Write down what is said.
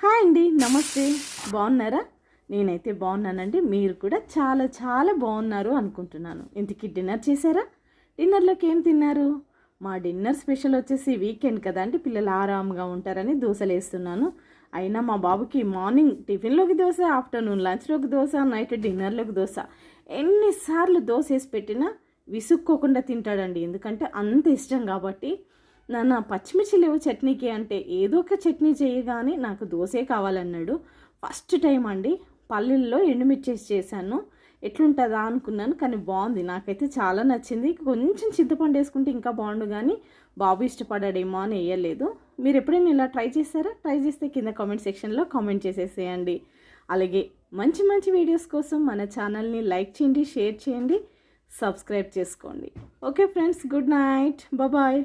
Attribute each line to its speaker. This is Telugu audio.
Speaker 1: హాయ్ అండి, నమస్తే. బాగున్నారా? నేనైతే బాగున్నానండి. మీరు కూడా చాలా చాలా బాగున్నారు అనుకుంటున్నాను. ఇంతకీ డిన్నర్ చేశారా? డిన్నర్లోకి ఏం తిన్నారు? మా డిన్నర్ స్పెషల్ వచ్చేసి వీకెండ్ కదా అండి, పిల్లలు ఆరాంగా ఉంటారని దోశలు వేస్తున్నాను. అయినా మా బాబుకి మార్నింగ్ టిఫిన్లోకి దోశ, ఆఫ్టర్నూన్ లంచ్లోకి దోశ, నైట్ డిన్నర్లోకి దోశ. ఎన్నిసార్లు దోశ వేసి పెట్టినా విసుక్కోకుండా తింటాడండి. ఎందుకంటే అంత ఇష్టం కాబట్టి. నాన్న పచ్చిమిర్చి లేవు చట్నీకి అంటే ఏదో ఒక చట్నీ చేయగానే నాకు దోశే కావాలన్నాడు. ఫస్ట్ టైం అండి పల్లీల్లో ఎండుమిర్చి చేశాను. ఎట్లుంటుందా అనుకున్నాను, కానీ బాగుంది. నాకైతే చాలా నచ్చింది. కొంచెం చింతపండు వేసుకుంటే ఇంకా బాగుండు, కానీ బాబు ఇష్టపడాడేమో అని వేయలేదు. మీరు ఎప్పుడైనా ఇలా ట్రై చేస్తారా? ట్రై చేస్తే కింద కామెంట్ సెక్షన్లో కామెంట్ చేసేసేయండి. అలాగే మంచి మంచి వీడియోస్ కోసం మన ఛానల్ని లైక్ చేయండి, షేర్ చేయండి, సబ్స్క్రైబ్ చేసుకోండి. Okay friends, good night, bye.